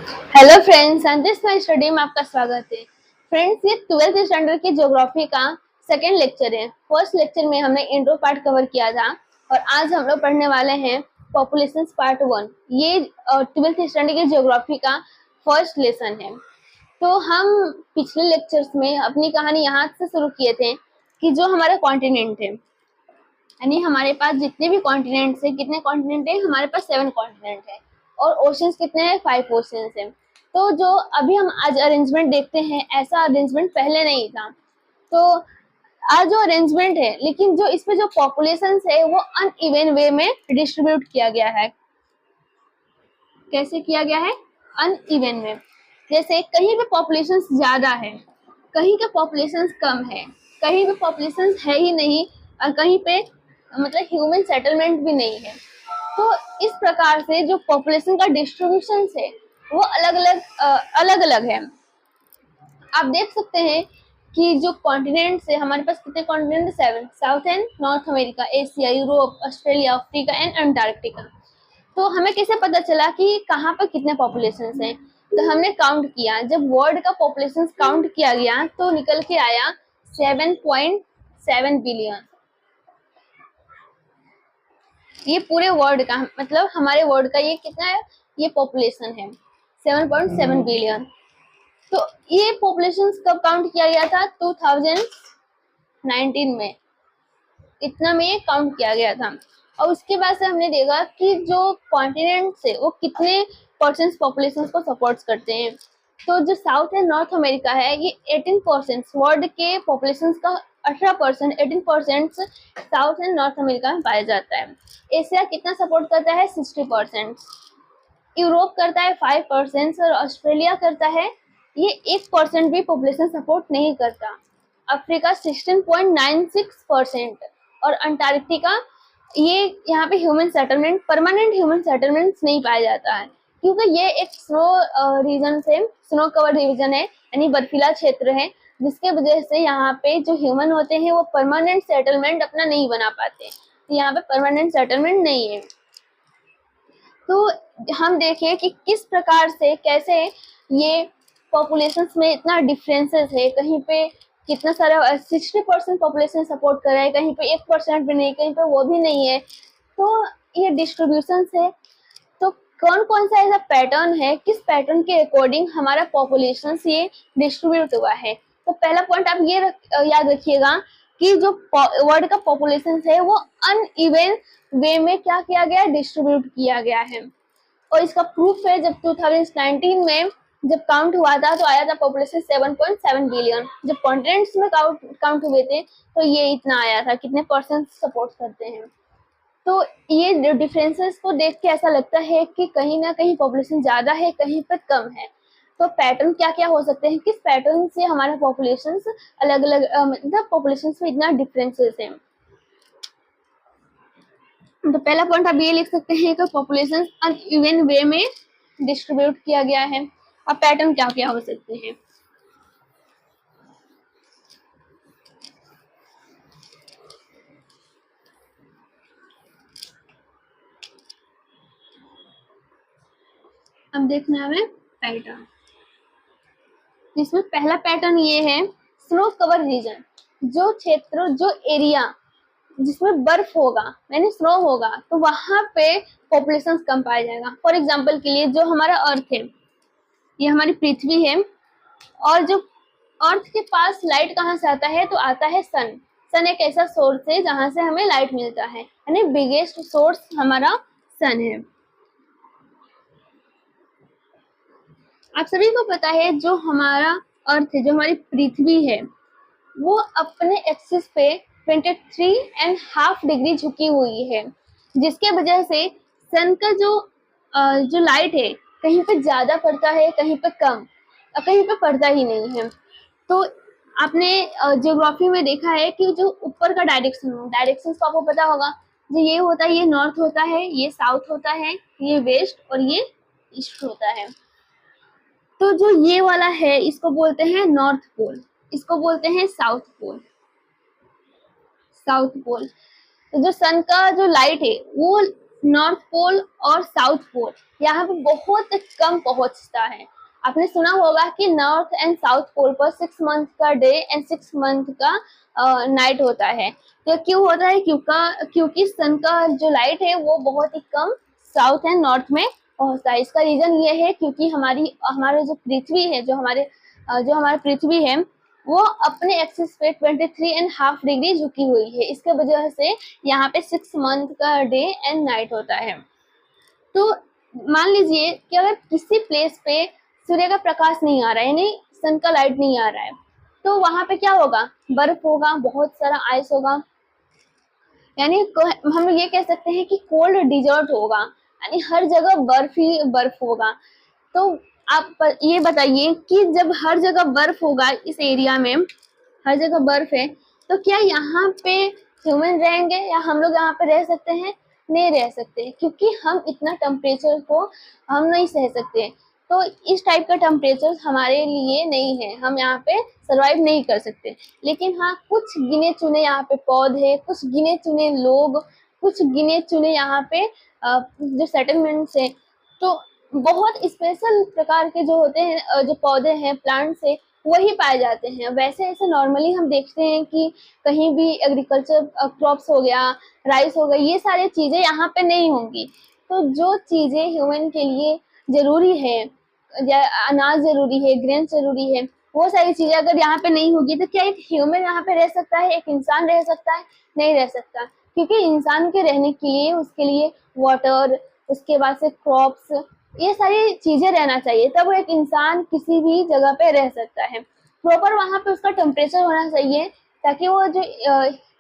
Hello friends, this my study में आपका स्वागत है। फ्रेंड्स, ये 12th स्टैंडर्ड की ज्योग्राफी का सेकंड लेक्चर है। फर्स्ट लेक्चर में हमने इंट्रो पार्ट कवर किया था और आज हम लोग पढ़ने वाले हैं पॉपुलेशन पार्ट 1। ये 12th स्टैंडर्ड की ज्योग्राफी का फर्स्ट लेसन है। तो हम पिछले लेक्चर्स में अपनी कहानी यहाँ से शुरू किए थे कि जो हमारे कॉन्टिनेंट है, यानी हमारे पास जितने भी कॉन्टिनेंट्स है, कितने कॉन्टिनेंट है, हमारे पास 7 कॉन्टिनेंट है और ओशंस कितने हैं, 5 ओशंस हैं। तो जो अभी हम आज अरेंजमेंट देखते हैं, ऐसा अरेंजमेंट पहले नहीं था। तो आज जो अरेंजमेंट है, लेकिन जो इसमें जो पॉपुलेशन है वो अनइवन वे में डिस्ट्रीब्यूट किया गया है। कैसे किया गया है? अनइवन में। जैसे कहीं पे पॉपुलेशन ज्यादा है, कहीं के पॉपुलेशन कम है, कहीं पे पॉपुलेशन है ही नहीं और कहीं पे मतलब ह्यूमन सेटलमेंट भी नहीं है। तो इस प्रकार से जो पॉपुलेशन का डिस्ट्रीब्यूशन है वो अलग अलग है। आप देख सकते हैं कि जो कॉन्टिनेंट है, हमारे पास कितने continent? 7। South and north America, Asia, Europe, Australia, Africa and Antarctica. तो हमें कैसे पता चला कि कहाँ पर कितने पॉपुलेशन हैं? तो हमने काउंट किया। जब वर्ल्ड का पॉपुलेशन काउंट किया गया तो निकल के आया 7.7 बिलियन। ये पूरे वर्ल्ड का, मतलब हमारे वर्ल्ड का ये कितना है? ये पॉपुलेशन है 7.7 बिलियन। तो ये पॉपुलेशन कब काउंट किया गया था? 2019 में, इतना में ये काउंट किया गया था। और उसके बाद से हमने देखा कि जो कॉन्टिनेंट्स है वो कितने परसेंट पॉपुलेशन को सपोर्ट करते हैं। तो जो साउथ एंड नॉर्थ अमेरिका है, ये 18% वर्ल्ड के पॉपुलेशन का 18%, 18% साउथ एंड नॉर्थ अमेरिका में पाया जाता है। एशिया कितना सपोर्ट करता है? 60%। यूरोप करता है 5% और ऑस्ट्रेलिया करता है, ये 1% भी पॉपुलेशन सपोर्ट नहीं करता। अफ्रीका 16.96% और अंटार्कटिका, ये यहाँ पे human settlement, permanent human settlement नहीं पाया जाता है क्योंकि ये एक स्नो रीजन से, स्नो कवर रीजन है, यानी बर्फीला क्षेत्र है, जिसके वजह से यहाँ पे जो ह्यूमन होते हैं वो परमानेंट सेटलमेंट अपना नहीं बना पाते। तो यहाँ पे परमानेंट सेटलमेंट नहीं है। तो हम देखें कि किस प्रकार से, कैसे ये पॉपुलेशन में इतना डिफरेंसेस है। कहीं पे कितना सारा 60% पॉपुलेशन सपोर्ट कर रहा है, कहीं पे 1% भी नहीं, कहीं पे वो भी नहीं है। तो ये डिस्ट्रीब्यूशन है। तो कौन कौन सा ऐसा पैटर्न है, किस पैटर्न के अकॉर्डिंग हमारा पॉपुलेशन ये डिस्ट्रीब्यूट हुआ है? तो पहला पॉइंट आप ये याद रखिएगा कि जो वर्ल्ड का पॉपुलेशन है वो अनइवन वे में क्या किया गया? डिस्ट्रीब्यूट किया गया है। और इसका प्रूफ है, जब 2019 में जब काउंट हुआ था तो आया था पॉपुलेशन 7.7 बिलियन। जब कॉन्टिनेंट्स में काउंट हुए थे तो ये इतना आया था। कितने परसेंट सपोर्ट करते हैं? तो ये डिफरेंसेस को देख के ऐसा लगता है कि कहीं ना कहीं पॉपुलेशन ज्यादा है, कहीं पर कम है। तो पैटर्न क्या क्या हो सकते हैं? किस पैटर्न से हमारा पॉपुलेशन अलग अलग, मतलब पॉपुलेशन में इतना डिफरेंसेस है? तो पहला पॉइंट आप ये लिख सकते हैं कि पॉपुलेशन अनइवन वे में डिस्ट्रीब्यूट किया गया है। अब पैटर्न क्या क्या हो सकते हैं? अब देखना है हमें पैटर्न। इसमें पहला पैटर्न ये है, स्नो कवर रीजन। जो क्षेत्र, जो एरिया जिसमें बर्फ होगा, यानी स्नो होगा, तो वहां पे पॉपुलेशन कम पाया जाएगा। फॉर एग्जाम्पल के लिए जो हमारा अर्थ है, ये हमारी पृथ्वी है, और जो अर्थ के पास लाइट कहाँ से आता है? तो आता है सन। सन एक ऐसा सोर्स है जहां से हमें लाइट मिलता है, यानी बिगेस्ट सोर्स हमारा सन है। आप सभी को पता है जो हमारा अर्थ है, जो हमारी पृथ्वी है, वो अपने एक्सिस पे 23.5 डिग्री झुकी हुई है, जिसके वजह से सन का जो लाइट है कहीं पे ज्यादा पड़ता है, कहीं पे कम, कहीं पे पड़ता ही नहीं है। तो आपने ज्योग्राफी में देखा है कि जो ऊपर का डायरेक्शन तो आपको पता होगा, जो ये होता है, ये नॉर्थ होता है, ये साउथ होता है, ये वेस्ट और ये ईस्ट होता है। तो जो ये वाला है इसको बोलते हैं नॉर्थ पोल, इसको बोलते हैं साउथ पोल। South pole. तो जो सन का जो लाइट है वो नॉर्थ पोल और साउथ पोल यहाँ पे बहुत कम पहुंचता है। आपने सुना होगा कि नॉर्थ एंड साउथ पोल पर 6 मंथ का डे एंड 6 मंथ का नाइट होता है। तो क्यों होता है? क्योंकि सन का जो लाइट है वो बहुत ही कम साउथ एंड नॉर्थ में पहुंचता है। इसका रीजन ये है क्योंकि हमारे जो पृथ्वी है, जो हमारी पृथ्वी है, वो अपने एक्सिस पे 23.5 डिग्री झुकी हुई है। इसके वजह से यहाँ पे 6 मंथ का डे एंड नाइट होता है। तो मान लीजिए कि अगर किसी प्लेस पे सूर्य का प्रकाश नहीं आ रहा है, यानी सन का लाइट नहीं आ रहा है, तो वहां पे क्या होगा? बर्फ होगा, बहुत सारा आइस होगा, यानी हम ये कह सकते हैं कि कोल्ड डिजर्ट होगा, यानी हर जगह बर्फ ही बर्फ होगा। तो आप ये बताइए कि जब हर जगह बर्फ होगा, इस एरिया में हर जगह बर्फ है, तो क्या यहाँ पे ह्यूमन रहेंगे या हम लोग यहाँ पे रह सकते हैं? नहीं रह सकते, क्योंकि हम इतना टेम्परेचर को हम नहीं सह सकते। तो इस टाइप का टेम्परेचर हमारे लिए नहीं है, हम यहाँ पे सरवाइव नहीं कर सकते। लेकिन हाँ, कुछ गिने चुने यहाँ पे पौधे, कुछ गिने चुने लोग, कुछ गिने चुने यहाँ पे जो सेटलमेंट्स है, तो बहुत स्पेशल प्रकार के जो होते हैं, जो पौधे हैं, प्लांट्स है, वही पाए जाते हैं। वैसे ऐसे नॉर्मली हम देखते हैं कि कहीं भी एग्रीकल्चर क्रॉप्स हो गया, राइस हो गया, ये सारी चीजें यहाँ पे नहीं होंगी। तो जो चीजें ह्यूमन के लिए जरूरी है, अनाज जरूरी है, ग्रेन जरूरी है, वो सारी चीजें अगर यहाँ पे नहीं होगी तो क्या एक ह्यूमन यहाँ पे रह सकता है? एक इंसान रह सकता है? नहीं रह सकता, क्योंकि इंसान के रहने के लिए उसके लिए वाटर, उसके बाद से क्रॉप्स, ये सारी चीजें रहना चाहिए, तब वो एक इंसान किसी भी जगह पे रह सकता है। प्रॉपर वहां पे उसका टेम्परेचर होना चाहिए, ताकि वो जो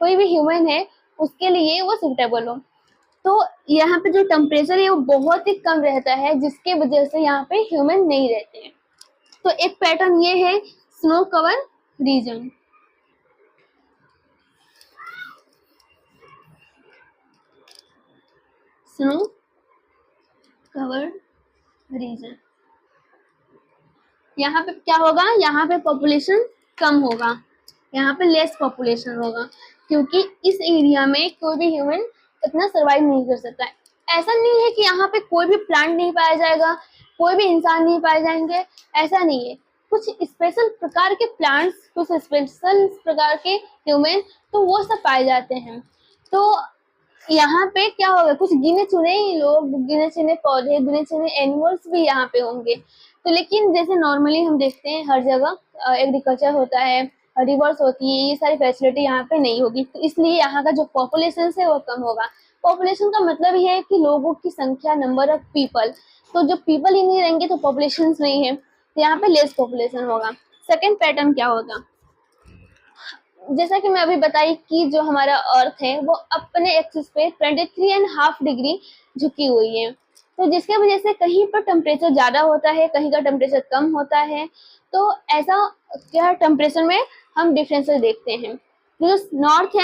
कोई भी ह्यूमन है उसके लिए वो सुटेबल हो। तो यहाँ पे जो टेम्परेचर है वो बहुत ही कम रहता है, जिसके वजह से यहाँ पे ह्यूमन नहीं रहते हैं। तो एक पैटर्न ये है snow cover region. Snow cover region, यहाँ पे क्या होगा? यहाँ पे पॉपुलेशन कम होगा, यहाँ पे लेस पॉपुलेशन होगा, क्योंकि इस एरिया में कोई भी ह्यूमन इतना सरवाइव नहीं कर सकता है। ऐसा नहीं है कि यहाँ पे कोई भी प्लांट नहीं पाया जाएगा, कोई भी इंसान नहीं पाए जाएंगे, ऐसा नहीं है। कुछ स्पेशल प्रकार के प्लांट्स, कुछ स्पेशल प्रकार के ह्यूमन, तो वो सब पाए जाते हैं। तो यहाँ पे क्या होगा? कुछ गिने चुने ही लोग, गिने चुने पौधे, गिने चुने एनिमल्स भी यहाँ पे होंगे। तो लेकिन जैसे नॉर्मली हम देखते हैं हर जगह एग्रीकल्चर होता है, रिवर्स होती है, ये सारी फैसिलिटी यहाँ पे नहीं होगी, तो इसलिए यहाँ का जो पॉपुलेशन है वो कम होगा। पॉपुलेशन का मतलब ये है कि लोगों की संख्या, नंबर ऑफ पीपल। तो जो पीपल ही नहीं रहेंगे तो पॉपुलेशन नहीं है, तो यहाँ पे लेस पॉपुलेशन होगा। सेकेंड पैटर्न क्या होगा? जैसा कि मैं अभी बताई कि जो हमारा अर्थ है वो अपने एक्सिस पे 23.5 डिग्री झुकी हुई है, तो जिसके वजह से कहीं पर टेम्परेचर ज्यादा होता है, कहीं का टेम्परेचर कम होता है। तो ऐसा क्या टेम्परेचर में हम डिफरेंसेस देखते हैं। जो नॉर्थ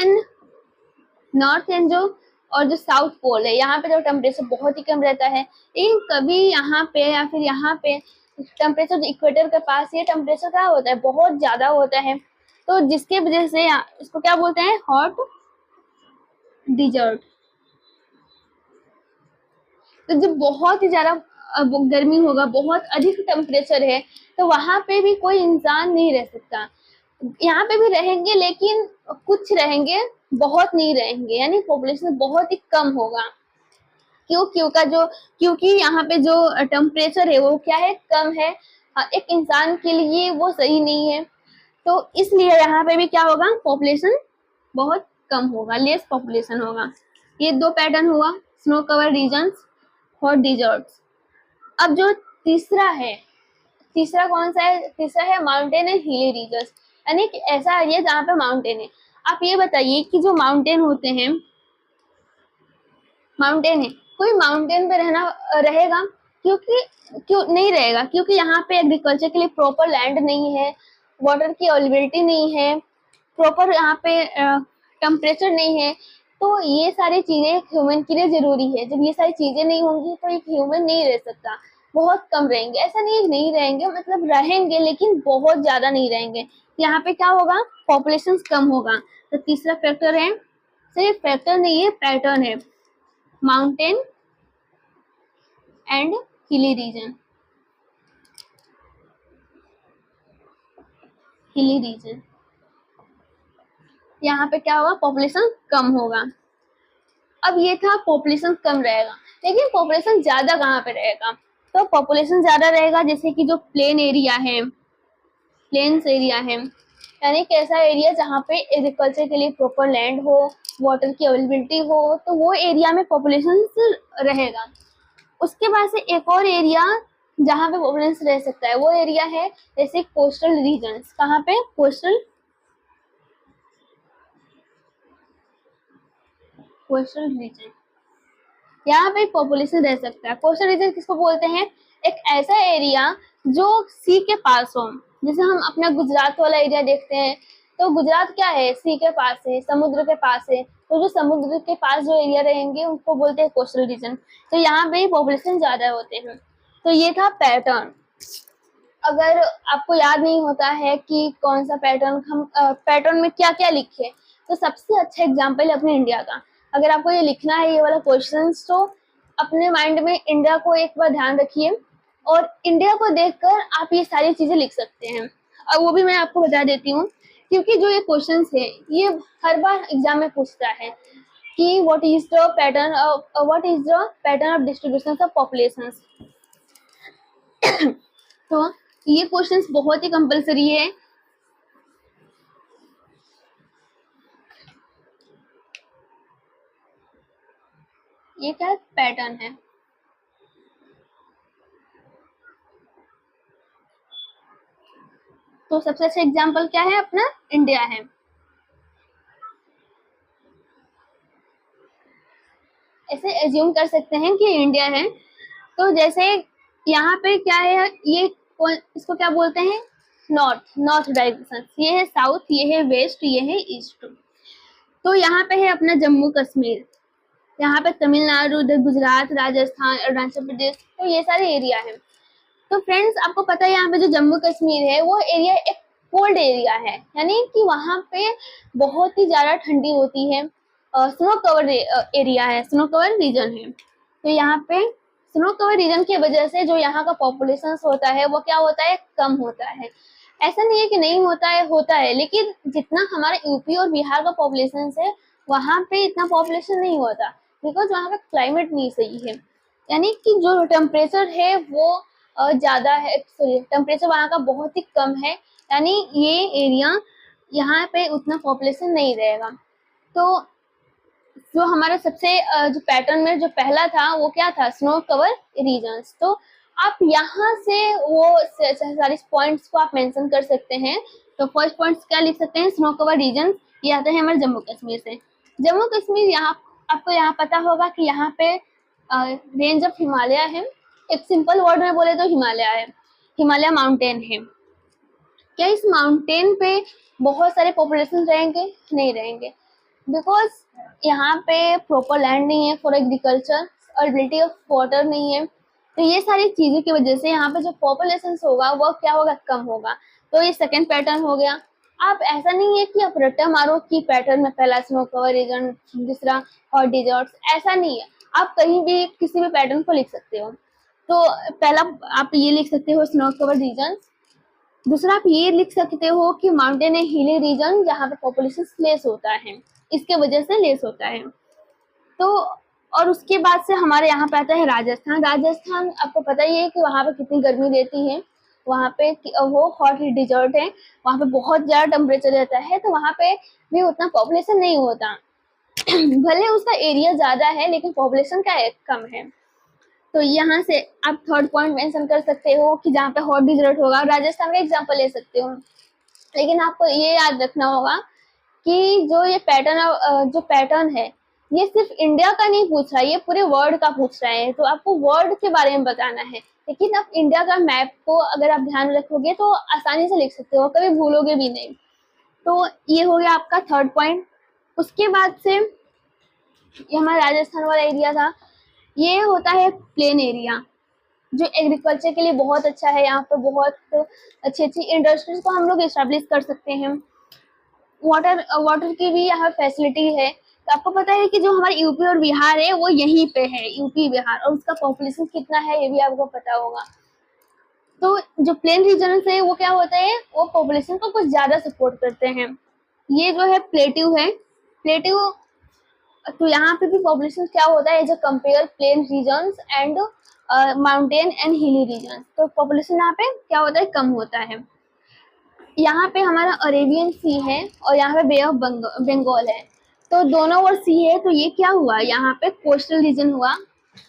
एंड जो और जो साउथ पोल है, यहाँ पे जो टेम्परेचर बहुत ही कम रहता है, लेकिन कभी यहाँ पे या फिर यहाँ पे टेम्परेचर इक्वेटर के पास ये टेम्परेचर क्या होता है? बहुत ज्यादा होता है। तो जिसके वजह से इसको क्या बोलते हैं? Hot desert. तो जब बहुत ही ज्यादा गर्मी होगा, बहुत अधिक टेम्परेचर है, तो वहां पे भी कोई इंसान नहीं रह सकता। यहाँ पे भी रहेंगे, लेकिन कुछ रहेंगे, बहुत नहीं रहेंगे, यानी पॉपुलेशन बहुत ही कम होगा। क्योंकि यहाँ पे जो टेम्परेचर है वो क्या है? कम है। एक इंसान के लिए वो सही नहीं है, तो इसलिए यहाँ पे भी क्या होगा? पॉपुलेशन बहुत कम होगा, लेस पॉपुलेशन होगा। ये दो पैटर्न हुआ, snow cover regions, hot deserts. अब जो तीसरा है, तीसरा कौन सा है? तीसरा है माउंटेन एंड हिली रीजन्स, यानी कि ऐसा एरिया जहाँ पे माउंटेन है। आप ये बताइए कि जो माउंटेन होते हैं, माउंटेन है, कोई माउंटेन पे रहेगा? क्यों नहीं रहेगा? क्योंकि यहाँ पे एग्रीकल्चर के लिए प्रॉपर लैंड नहीं है, वाटर की अवेलेबिलिटी नहीं है, प्रॉपर यहाँ पे टेम्परेचर नहीं है। तो ये सारी चीजें ह्यूमन के लिए जरूरी है। जब ये सारी चीजें नहीं होंगी तो एक ह्यूमन नहीं रह सकता। बहुत कम रहेंगे, ऐसा नहीं रहेंगे, मतलब रहेंगे लेकिन बहुत ज्यादा नहीं रहेंगे। यहाँ पे क्या होगा? पॉपुलेशन कम होगा। तो तीसरा फैक्टर है, सिर्फ फैक्टर नहीं है, पैटर्न है, mountain and hilly reason. Hilly region यहाँ पे क्या होगा, पॉपुलेशन कम होगा। अब ये था पॉपुलेशन कम रहेगा, लेकिन पॉपुलेशन ज्यादा कहाँ पे रहेगा? तो पॉपुलेशन ज्यादा रहेगा जैसे कि जो प्लेन एरिया है, प्लेन्स एरिया है, यानी कैसा एरिया जहाँ पे एग्रीकल्चर के लिए प्रॉपर लैंड हो, वाटर की अवेलेबिलिटी हो, तो वो एरिया में पॉपुलेशन रहेगा। उसके बाद से एक और एरिया जहाँ पे पॉपुलेशन रह सकता है वो एरिया है जैसे कोस्टल रीजन्स। कहाँ पे? कोस्टल रीजन, यहाँ पे पॉपुलेशन रह सकता है। कोस्टल रीजन किसको बोलते हैं? एक ऐसा एरिया जो सी के पास हो। जैसे हम अपना गुजरात वाला एरिया देखते हैं, तो गुजरात क्या है? सी के पास है, समुद्र के पास है। तो जो समुद्र के पास जो एरिया रहेंगे उनको बोलते हैं कोस्टल रीजन। तो यहाँ पे पॉपुलेशन ज्यादा होते हैं। तो ये था पैटर्न। अगर आपको याद नहीं होता है कि कौन सा पैटर्न, हम पैटर्न में क्या क्या लिखे, तो सबसे अच्छा एग्जाम्पल है अपने इंडिया का। अगर आपको ये लिखना है ये वाला क्वेश्चन, तो अपने माइंड में इंडिया को एक बार ध्यान रखिए और इंडिया को देखकर आप ये सारी चीजें लिख सकते हैं। और वो भी मैं आपको बता देती हूँ, क्योंकि जो ये क्वेश्चन है ये हर बार एग्जाम में पूछता है कि what is the pattern of distribution of population. तो ये क्वेश्चंस बहुत ही कंपलसरी है। ये क्या पैटर्न है? तो सबसे अच्छा एग्जाम्पल क्या है? अपना इंडिया है। ऐसे एज्यूम कर सकते हैं कि इंडिया है। तो जैसे यहाँ पे क्या है, ये इसको क्या बोलते हैं? North direction. ये है साउथ, ये है वेस्ट, ये है ईस्ट। तो यहाँ पे है अपना जम्मू कश्मीर, यहाँ पे तमिलनाडु, गुजरात, राजस्थान, अरुणाचल प्रदेश, तो ये सारे एरिया है। तो फ्रेंड्स आपको पता है यहाँ पे जो जम्मू कश्मीर है वो एरिया एक कोल्ड एरिया है, यानी कि वहाँ पे बहुत ही ज्यादा ठंडी होती है। स्नो कवर एरिया है, स्नो कवर रीजन है। तो यहाँ पे स्नो कवर रीजन की वजह से जो यहाँ का पॉपुलेशन होता है वो क्या होता है? कम होता है। ऐसा नहीं है कि नहीं होता है, होता है, लेकिन जितना हमारा यूपी और बिहार का पॉपुलेशन है वहाँ पे इतना पॉपुलेशन नहीं होता, बिकॉज वहाँ का क्लाइमेट नहीं सही है। यानी कि जो टेम्परेचर है वो ज्यादा है, सॉरी टेम्परेचर वहाँ का बहुत ही कम है, यानी ये एरिया यहाँ पे उतना पॉपुलेशन नहीं रहेगा। तो जो हमारा सबसे जो पैटर्न में जो पहला था वो क्या था? Snow cover regions. तो आप यहाँ से वो सारे पॉइंट्स को आप मेंशन कर सकते हैं। तो फर्स्ट पॉइंट्स क्या लिख सकते हैं? Snow cover region. ये आता है हमारे जम्मू कश्मीर से। जम्मू कश्मीर यहाँ आपको यहाँ पता होगा कि यहाँ पे रेंज ऑफ हिमालय है। एक सिंपल वर्ड में बोले तो हिमालय है, हिमालय माउंटेन है। क्या इस माउंटेन पे बहुत सारे पॉपुलेशन रहेंगे? नहीं रहेंगे, बिकॉज यहाँ पे प्रॉपर लैंड नहीं है for agriculture, availability of water नहीं है। तो ये सारी चीजों की वजह से यहाँ पे जो पॉपुलेशन होगा वो क्या होगा? कम होगा। तो ये सेकंड पैटर्न हो गया। आप ऐसा नहीं है कि आप रट्टा मारो कि पैटर्न में पहला स्नो कवर रीजन, दूसरा हॉट डिजर्ट्स, ऐसा नहीं है। आप कहीं भी किसी भी पैटर्न को लिख सकते हो। तो पहला आप ये लिख सकते हो स्नो कवर रीजन। दूसरा आप ये लिख सकते हो कि माउंटेन है, हिली रीजन, जहाँ पे पॉपुलेशन लेस होता है, इसके वजह से लेस होता है। तो और उसके बाद से हमारे यहाँ पे आता है राजस्थान। राजस्थान आपको पता ही है कि वहाँ पे कितनी गर्मी रहती है। वहाँ पे वो हॉट डिजर्ट है, वहाँ पे बहुत ज्यादा टेम्परेचर रहता है, तो वहाँ पे भी उतना पॉपुलेशन नहीं होता। भले उसका एरिया ज्यादा है लेकिन पॉपुलेशन क्या है? कम है। तो यहाँ से आप थर्ड पॉइंट मेंशन कर सकते हो कि जहाँ पे हॉट डिजर्ट होगा, राजस्थान का एग्जाम्पल ले सकते हो। लेकिन आपको ये याद रखना होगा कि जो ये पैटर्न है ये सिर्फ इंडिया का नहीं पूछ रहा है, ये पूरे वर्ल्ड का पूछ रहा है। तो आपको वर्ल्ड के बारे में बताना है, लेकिन आप इंडिया का मैप को अगर आप ध्यान रखोगे तो आसानी से लिख सकते हो, कभी भूलोगे भी नहीं। तो ये हो गया आपका थर्ड पॉइंट। उसके बाद से ये हमारा राजस्थान वाला एरिया था। ये होता है प्लेन एरिया जो एग्रीकल्चर के लिए बहुत अच्छा है। यहाँ पे बहुत अच्छी अच्छी इंडस्ट्रीज को हम लोग एस्टेब्लिश कर सकते हैं। वाटर की भी यहाँ फैसिलिटी है, तो आपको पता है कि जो हमारे यूपी और बिहार है वो यहीं पे है, यूपी बिहार, और उसका पॉपुलेशन कितना है ये भी आपको पता होगा। तो जो प्लेन रीजन है वो क्या होता है, वो पॉपुलेशन को कुछ ज्यादा सपोर्ट करते हैं। ये जो है प्लेट्यू है, प्लेट्यू, तो यहाँ पे भी पॉपुलेशन क्या होता है, जो compare plain regions and mountain and hilly region, तो पॉपुलेशन यहाँ पे क्या होता है, कम होता है। यहाँ पे हमारा अरेबियन सी है और यहाँ पे बे ऑफ बंगाल है, तो दोनों ओर सी है, तो ये क्या हुआ, यहाँ पे कोस्टल रीजन हुआ।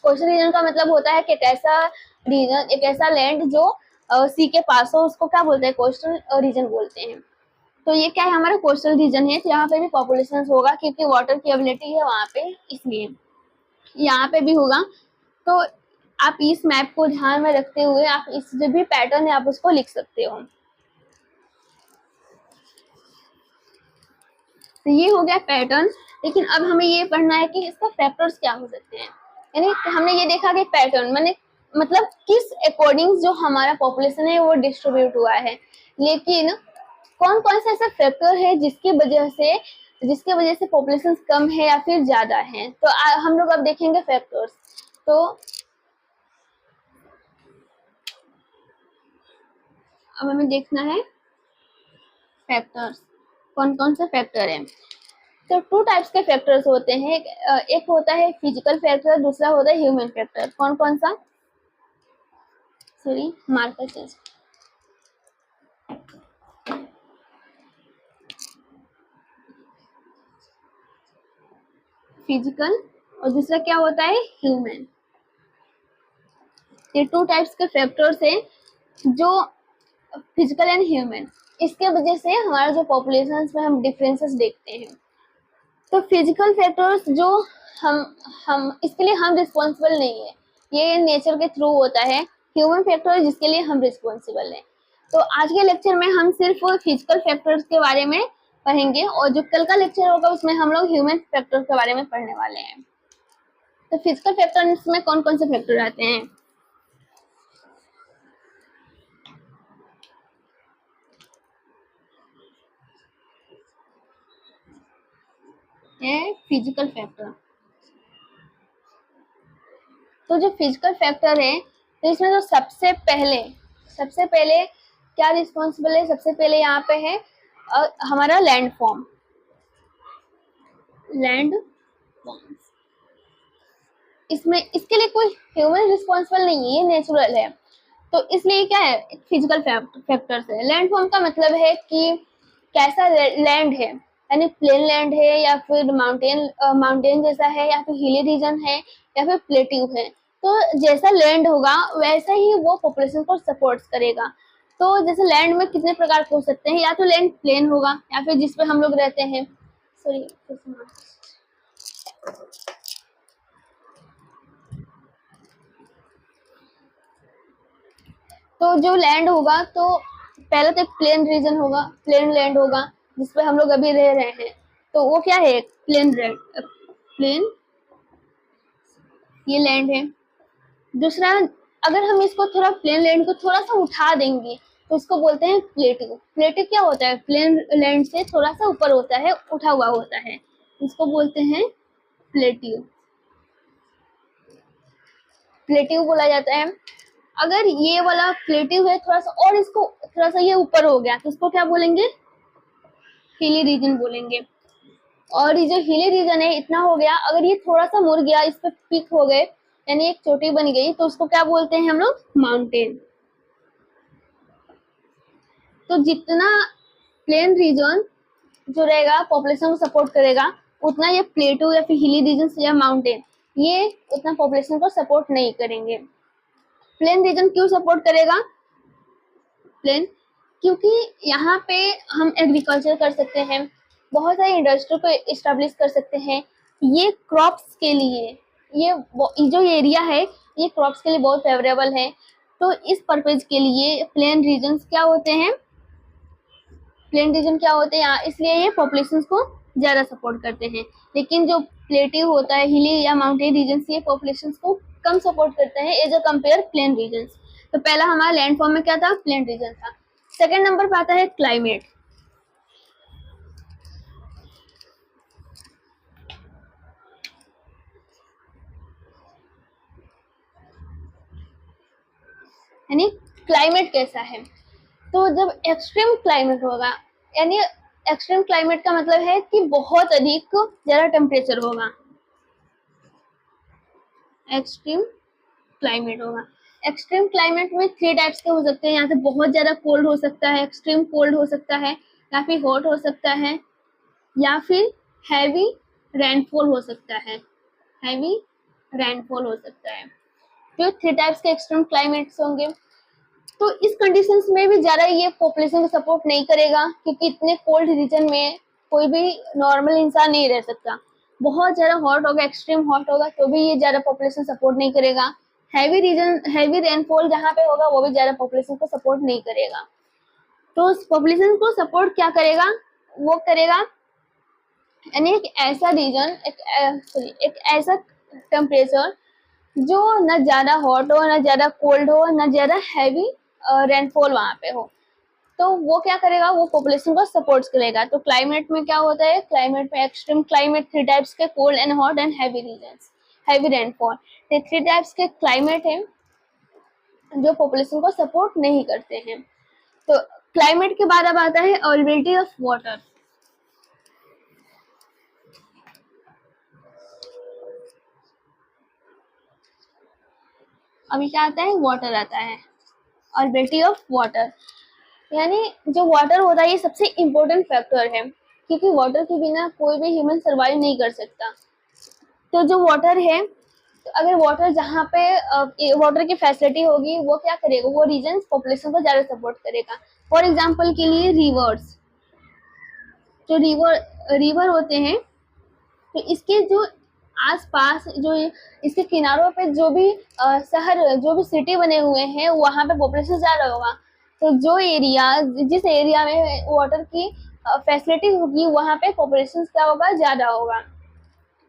कोस्टल रीजन का मतलब होता है कि एक ऐसा रीजन, एक ऐसा लैंड जो सी के पास हो, उसको क्या बोलते हैं, कोस्टल रीजन बोलते हैं। तो ये क्या है, हमारा कोस्टल रीजन है, तो यहाँ पे भी पॉपुलेशन होगा क्योंकि वाटर की अवेलेबिलिटी है वहाँ पे, इसलिए यहाँ पे भी होगा। तो आप इस मैप को ध्यान में रखते हुए आप इस जो भी पैटर्न है आप उसको लिख सकते हो। तो ये हो गया पैटर्न, लेकिन अब हमें ये पढ़ना है कि इसका फैक्टर्स क्या हो सकते हैं। यानी हमने ये देखा कि पैटर्न माने मतलब किस अकॉर्डिंग जो हमारा पॉपुलेशन है वो डिस्ट्रीब्यूट हुआ है, लेकिन कौन कौन सा ऐसा फैक्टर है जिसके वजह से पॉपुलेशन कम है या फिर ज्यादा है। तो हम लोग अब देखेंगे फैक्टर्स। तो अब हमें देखना है फैक्टर्स, कौन कौन से फैक्टर है। तो टू टाइप्स के फैक्टर्स होते हैं, एक होता है फिजिकल फैक्टर, दूसरा होता है ह्यूमन फैक्टर। कौन कौन सा, सॉरी मार्कर चेंज, फिजिकल और दूसरा क्या होता है, ह्यूमन। ये टू टाइप्स के फैक्टर्स हैं जो फिजिकल एंड ह्यूमन, इसके वजह से हमारा जो पॉपुलेशन में हम डिफरेंसेस देखते हैं। तो फिजिकल फैक्टर्स जो हम इसके लिए हम रिस्पॉन्सिबल नहीं है, ये नेचर के थ्रू होता है। ह्यूमन फैक्टर जिसके लिए हम रिस्पॉन्सिबल हैं। तो आज के लेक्चर में हम सिर्फ फिजिकल फैक्टर्स के बारे में पढ़ेंगे और जो कल का लेक्चर होगा उसमें हम लोग ह्यूमन फैक्टर्स के बारे में पढ़ने वाले हैं। तो फिजिकल फैक्टर्स में कौन कौन से फैक्टर आते हैं, फिजिकल फैक्टर। तो जो फिजिकल फैक्टर है, तो इसमें जो सबसे पहले क्या रिस्पॉन्सिबल है, सबसे पहले यहाँ पे है हमारा लैंड फॉर्म। इसमें इसके लिए कोई ह्यूमन रिस्पॉन्सिबल नहीं है, ये नेचुरल है। तो इसलिए क्या है, फिजिकल फैक्टर्स है। लैंड फॉर्म का मतलब है कि कैसा लैंड है, यानी प्लेन लैंड है या फिर माउंटेन जैसा है या फिर हिली रीजन है या फिर प्लेट्यू है। तो जैसा लैंड होगा वैसा ही वो पॉपुलेशन को सपोर्ट करेगा। तो जैसे लैंड में कितने प्रकार हो सकते हैं, या तो लैंड प्लेन होगा या फिर जिसपे हम लोग रहते हैं, सॉरी तो जो लैंड होगा तो पहले तो एक प्लेन रीजन होगा, प्लेन लैंड होगा जिसपे हम लोग अभी रह रहे हैं, तो वो क्या है, प्लेन ये लैंड है। दूसरा, अगर हम इसको थोड़ा प्लेन लैंड को थोड़ा सा उठा देंगे तो इसको बोलते हैं प्लेट्यू। प्लेट्यू क्या होता है, प्लेन लैंड से थोड़ा सा ऊपर होता है, उठा हुआ होता है, इसको बोलते हैं प्लेट्यू। प्लेट्यू बोला जाता है। अगर ये वाला प्लेट्यू है थोड़ा सा और इसको थोड़ा सा ये ऊपर हो गया तो इसको क्या बोलेंगे, हिली रीजन बोलेंगे। और ये जो हिली रीजन है इतना हो गया, अगर ये थोड़ा सा मुड़ गया, इस पे पीक हो गए यानी एक चोटी बन गई, तो उसको क्या बोलते हैं हम लोग, माउंटेन। तो जितना प्लेन रीजन जो रहेगा पॉपुलेशन को सपोर्ट करेगा, उतना ये प्लेटू या फिर हिली रीजन या माउंटेन ये उतना पॉपुलेशन को सपोर्ट नहीं करेंगे। प्लेन रीजन क्यों सपोर्ट करेगा, प्लेन क्योंकि यहाँ पे हम एग्रीकल्चर कर सकते हैं, बहुत सारी इंडस्ट्री को इस्टेब्लिश कर सकते हैं। ये क्रॉप्स के लिए ये जो एरिया है ये क्रॉप्स के लिए बहुत फेवरेबल है। तो इस पर्पज के लिए प्लेन रीजन क्या होते हैं, इसलिए ये पॉपुलेशन को ज्यादा सपोर्ट करते हैं। लेकिन जो प्लेट्यू होता है, हिली या माउंटेन रीजन, ये पॉपुलेशन को कम सपोर्ट करते हैं as a compare plain region. तो पहला हमारा लैंड फॉर्म में क्या था, प्लेन रीजन था। सेकेंड नंबर पे आता है क्लाइमेट। यानी क्लाइमेट कैसा है। तो जब एक्सट्रीम क्लाइमेट होगा, यानी एक्सट्रीम क्लाइमेट का मतलब है कि बहुत अधिक ज्यादा टेम्परेचर होगा, एक्सट्रीम क्लाइमेट होगा। एक्सट्रीम क्लाइमेट में 3 टाइप्स के हो सकते हैं, यहाँ से बहुत ज्यादा कोल्ड हो सकता है, एक्सट्रीम कोल्ड हो सकता है, या फिर हॉट हो सकता है, या फिर हैवी रेनफॉल हो सकता है, हैवी रेनफॉल हो सकता है। तो 3 टाइप्स के एक्सट्रीम क्लाइमेट्स होंगे। तो इस कंडीशंस में भी ज्यादा ये पॉपुलेशन को सपोर्ट नहीं करेगा, क्योंकि इतने कोल्ड रीजन में कोई भी नॉर्मल इंसान नहीं रह सकता। बहुत ज्यादा हॉट होगा, एक्सट्रीम हॉट होगा, तो भी ये ज्यादा पॉपुलेशन सपोर्ट नहीं करेगा। हैवी रीजन, हैवी रेनफॉल जहाँ पे होगा वो भी ज्यादा पॉपुलेशन को सपोर्ट नहीं करेगा। तो पॉपुलेशन को सपोर्ट क्या करेगा, वो करेगा यानी एक ऐसा रीजन, एक ऐसा टेम्परेचर जो न ज्यादा हॉट हो, न ज्यादा कोल्ड हो, न ज्यादा हैवी रेनफॉल वहां पे हो। तो वो क्या करेगा, वो पॉपुलेशन को सपोर्ट करेगा। तो क्लाइमेट में क्या होता है, क्लाइमेट में एक्सट्रीम क्लाइमेट 3 टाइप्स के, cold and hot and heavy regions, heavy rainfall, ये 3 टाइप्स के क्लाइमेट है जो पॉपुलेशन को सपोर्ट नहीं करते हैं। तो क्लाइमेट के बाद अब आता है अवेलेबिलिटी ऑफ वाटर। अभी क्या आता है, वाटर आता है, अवेलेबिलिटी ऑफ वाटर। यानी जो वाटर होता है ये सबसे इम्पोर्टेंट फैक्टर है, क्योंकि वाटर के बिना कोई भी ह्यूमन सर्वाइव नहीं कर सकता। तो जो वाटर है, तो अगर वाटर जहाँ पे वाटर की फैसिलिटी होगी, वो क्या करेगा, वो रीजन पॉपुलेशन को ज्यादा सपोर्ट करेगा। फॉर एग्जाम्पल के लिए रिवर्स, जो रिवर होते हैं, तो इसके जो आसपास, जो इसके किनारों पे जो भी शहर, जो भी सिटी बने हुए हैं, वहाँ पे पॉपुलेशन ज्यादा होगा। तो जो एरिया, जिस एरिया में वाटर की फैसिलिटी होगी, वहाँ पे पॉपुलेशन क्या होगा, ज्यादा होगा।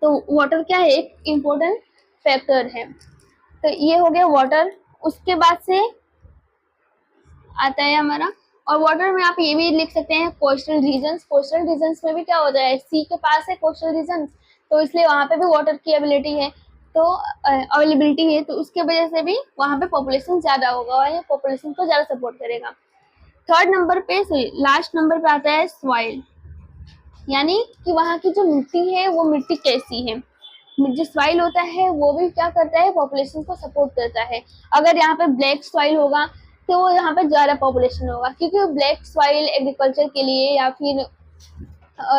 तो वाटर क्या है, एक इम्पोर्टेंट फैक्टर है। तो ये हो गया वाटर। उसके बाद से आता है हमारा, और वाटर में आप ये भी लिख सकते हैं कोस्टल रीजन्स। कोस्टल रीजन्स में भी क्या होता है, सी के पास है कोस्टल रीजन्स, तो इसलिए वहाँ पे भी वाटर की अवेलेबिलिटी है, तो अवेलेबिलिटी है, तो उसके वजह से भी वहाँ पे पॉपुलेशन ज्यादा होगा और ये पॉपुलेशन को ज्यादा सपोर्ट करेगा। थर्ड नंबर पे, लास्ट नंबर पे आता है सॉइल, यानी कि वहाँ की जो मिट्टी है वो मिट्टी कैसी है। जो सॉइल होता है वो भी क्या करता है, पॉपुलेशन को सपोर्ट करता है। अगर यहाँ पे ब्लैक सॉइल होगा तो वो यहाँ पे ज्यादा पॉपुलेशन होगा, क्योंकि ब्लैक सॉइल एग्रीकल्चर के लिए, या फिर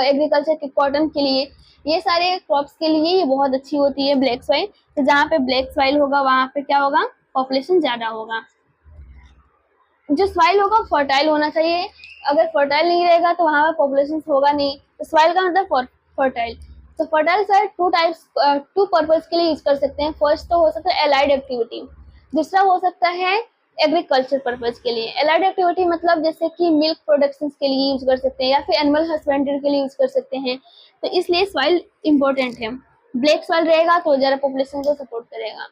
एग्रीकल्चर के कॉटन के लिए, ये सारे क्रॉप्स के लिए ये बहुत अच्छी होती है ब्लैक सॉइल। तो जहाँ पे ब्लैक सॉइल होगा वहाँ पे क्या होगा, पॉपुलेशन ज्यादा होगा। जो सॉइल होगा फर्टाइल होना चाहिए, अगर फर्टाइल नहीं रहेगा तो वहाँ पे पॉपुलेशन होगा नहीं। तो सॉइल का मतलब फर्टाइल। तो फर्टाइल सॉइल टू पर्पज के लिए यूज कर सकते हैं। फर्स्ट तो हो सकता है एलाइड एक्टिविटी, दूसरा हो सकता है एग्रीकल्चर पर्पज के लिए। एलाइड एक्टिविटी मतलब जैसे कि मिल्क प्रोडक्शन के लिए यूज कर सकते हैं, या फिर एनिमल हस्बेंड्री के लिए यूज कर सकते हैं। तो इसलिए सॉइल इम्पोर्टेंट है। ब्लैक सॉइल रहेगा तो ज्यादा पॉपुलेशन को सपोर्ट करेगा।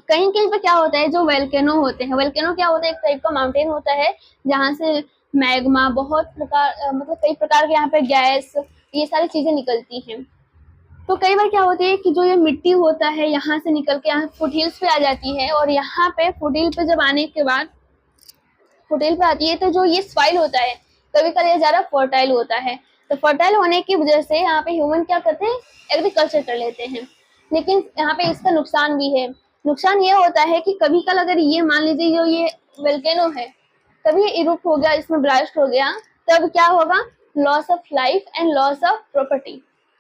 कहीं कहीं पे क्या होता है, जो वेल्केनो होते हैं, वेल्केनो क्या होता है, एक टाइप का माउंटेन होता है जहाँ से मैग्मा, बहुत प्रकार मतलब कई प्रकार के यहाँ पे गैस, ये सारी चीजें निकलती हैं। तो कई बार क्या होती है कि जो ये मिट्टी होता है यहाँ से निकल के यहाँ फुटहिल्स पे आ जाती है, और यहाँ पे फुटहिल पे जब आने के बाद, फुटहिल पे आती है, तो जो ये सॉइल होता है कभी कभी ज्यादा फर्टाइल होता है। तो फर्टाइल होने की वजह से यहाँ पे ह्यूमन क्या करते हैं, एग्रीकल्चर कर लेते हैं। लेकिन यहाँ पे इसका नुकसान भी है। नुकसान ये होता है कि कभी कल अगर ये मान लीजिए जो ये वेल्केनो है, कभी इरुप्ट हो गया, इसमें ब्लास्ट हो गया, तब क्या होगा, loss of life and loss of property,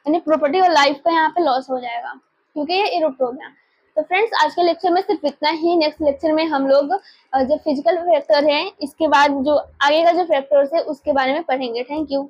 यानी प्रॉपर्टी और लाइफ का यहाँ पे लॉस हो जाएगा, क्योंकि ये इरुप्ट हो गया। तो फ्रेंड्स, आज के लेक्चर में सिर्फ इतना ही। नेक्स्ट लेक्चर में हम लोग जो फिजिकल फैक्टर है, इसके बाद जो आगे का जो फैक्टर्स है उसके बारे में पढ़ेंगे। Thank you.